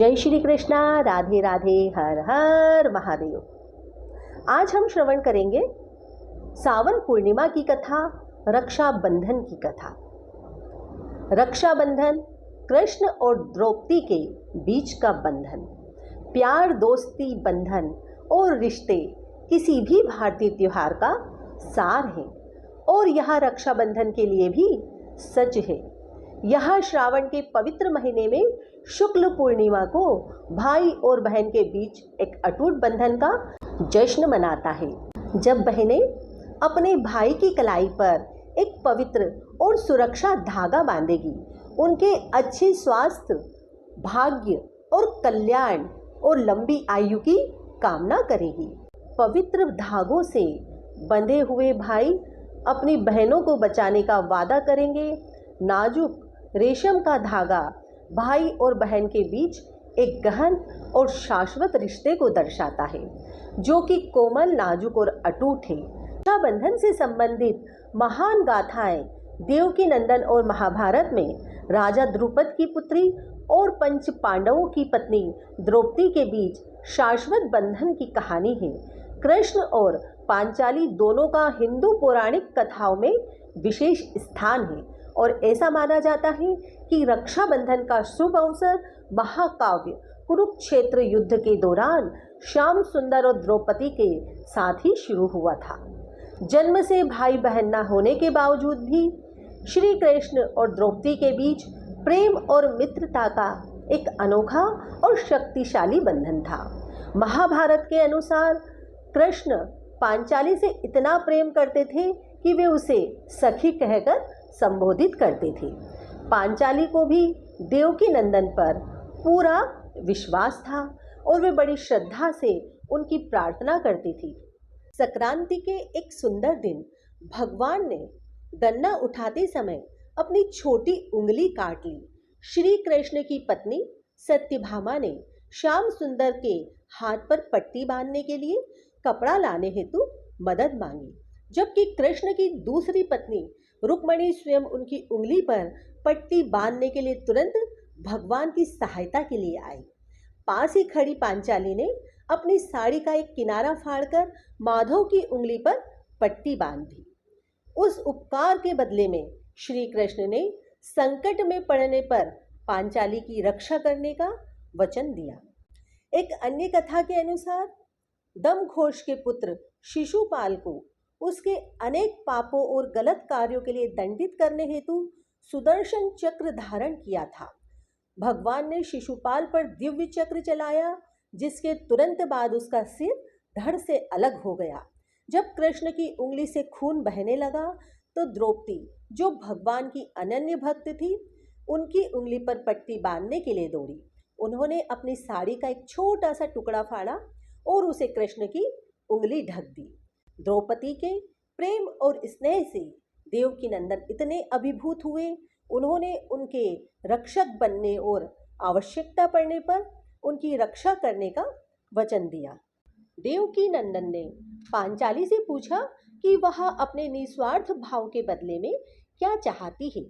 जय श्री कृष्णा, राधे राधे, हर हर महादेव। आज हम श्रवण करेंगे सावन पूर्णिमा की कथा, रक्षाबंधन की कथा। रक्षाबंधन कृष्ण और द्रौपदी के बीच का बंधन, प्यार, दोस्ती, बंधन और रिश्ते किसी भी भारतीय त्योहार का सार है और यह रक्षाबंधन के लिए भी सच है। यह श्रावण के पवित्र महीने में शुक्ल पूर्णिमा को भाई और बहन के बीच एक अटूट बंधन का जश्न मनाता है। जब बहनें अपने भाई की कलाई पर एक पवित्र और सुरक्षा धागा बांधेगी, उनके अच्छे स्वास्थ्य, भाग्य और कल्याण और लंबी आयु की कामना करेगी। पवित्र धागों से बंधे हुए भाई अपनी बहनों को बचाने का वादा करेंगे। नाजुक रेशम का धागा भाई और बहन के बीच एक गहन और शाश्वत रिश्ते को दर्शाता है, जो कि कोमल, नाजुक और अटूट है। रक्षाबंधन से संबंधित महान गाथाएं देवकी नंदन और महाभारत में राजा द्रुपद की पुत्री और पंच पांडवों की पत्नी द्रौपदी के बीच शाश्वत बंधन की कहानी है। कृष्ण और पांचाली दोनों का हिंदू पौराणिक कथाओं में विशेष स्थान है और ऐसा माना जाता है कि रक्षाबंधन का शुभ अवसर महाकाव्य कुरुक्षेत्र युद्ध के दौरान श्याम सुंदर और द्रौपदी के साथ ही शुरू हुआ था। जन्म से भाई बहन न होने के बावजूद भी श्री कृष्ण और द्रौपदी के बीच प्रेम और मित्रता का एक अनोखा और शक्तिशाली बंधन था। महाभारत के अनुसार कृष्ण पांचाली से इतना प्रेम करते थे कि वे उसे सखी कहकर संबोधित करते थे। पांचाली को भी देवकी नंदन पर पूरा विश्वास था और वे बड़ी श्रद्धा से उनकी प्रार्थना करती थी। संक्रांति के एक सुंदर दिन भगवान ने गन्ना उठाते समय अपनी छोटी उंगली काट ली। श्री कृष्ण की पत्नी सत्यभामा ने श्याम सुंदर के हाथ पर पट्टी बांधने के लिए कपड़ा लाने हेतु मदद मांगी, जबकि कृष्ण की दूसरी पत्नी रुक्मणी स्वयं उनकी उंगली पर पट्टी बांधने के लिए तुरंत भगवान की सहायता के लिए आई। पास ही खड़ी पांचाली ने अपनी साड़ी का एक किनारा फाड़कर माधव की उंगली पर पट्टी बांध दी। उस उपकार के बदले में श्री कृष्ण ने संकट में पड़ने पर पांचाली की रक्षा करने का वचन दिया। एक अन्य कथा के अनुसार दमघोष के पुत्र शिशुपाल को उसके अनेक पापों और गलत कार्यों के लिए दंडित करने हेतु सुदर्शन चक्र धारण किया था। भगवान ने शिशुपाल पर दिव्य चक्र चलाया, जिसके तुरंत बाद उसका सिर धड़ से अलग हो गया। जब कृष्ण की उंगली से खून बहने लगा तो द्रौपदी, जो भगवान की अनन्य भक्त थी, उनकी उंगली पर पट्टी बांधने के लिए दौड़ी। उन्होंने अपनी साड़ी का एक छोटा सा टुकड़ा फाड़ा और उसे कृष्ण की उंगली ढक दी। द्रौपदी के प्रेम और स्नेह से देवकी नंदन इतने अभिभूत हुए, उन्होंने उनके रक्षक बनने और आवश्यकता पड़ने पर उनकी रक्षा करने का वचन दिया। देवकी नंदन ने पांचाली से पूछा कि वह अपने निस्वार्थ भाव के बदले में क्या चाहती है।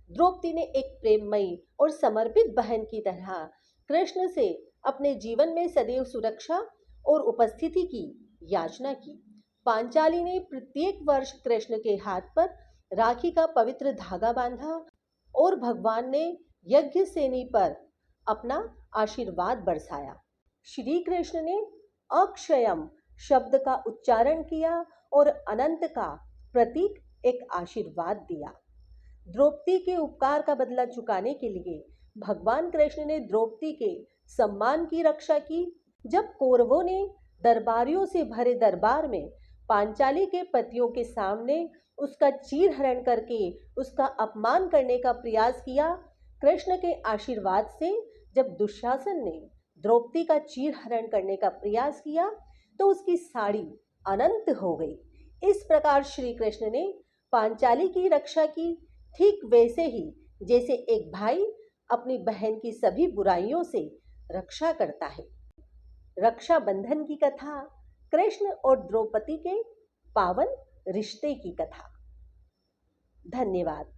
द्रौपदी ने एक प्रेममयी और समर्पित बहन की तरह कृष्ण से अपने जीवन में सदैव सुरक्षा और उपस्थिति की याचना की। पांचाली ने प्रत्येक वर्ष कृष्ण के हाथ पर राखी का पवित्र धागा बांधा और भगवान ने यज्ञसेनी पर अपना आशीर्वाद बरसाया। श्री कृष्ण ने अक्षयम शब्द का उच्चारण किया और अनंत का प्रतीक एक आशीर्वाद दिया। द्रौपदी के उपकार का बदला चुकाने के लिए भगवान कृष्ण ने द्रौपदी के सम्मान की रक्षा की। जब कौरवों ने दरबारियों से भरे दरबार में पांचाली के पतियों के सामने उसका चीरहरण करके उसका अपमान करने का प्रयास किया, कृष्ण के आशीर्वाद से जब दुशासन ने द्रौपदी का चीरहरण करने का प्रयास किया तो उसकी साड़ी अनंत हो गई। इस प्रकार श्री कृष्ण ने पांचाली की रक्षा की, ठीक वैसे ही जैसे एक भाई अपनी बहन की सभी बुराइयों से रक्षा करता है। रक्षाबंधन की कथा कृष्ण और द्रौपदी के पावन रिश्ते की कथा। धन्यवाद।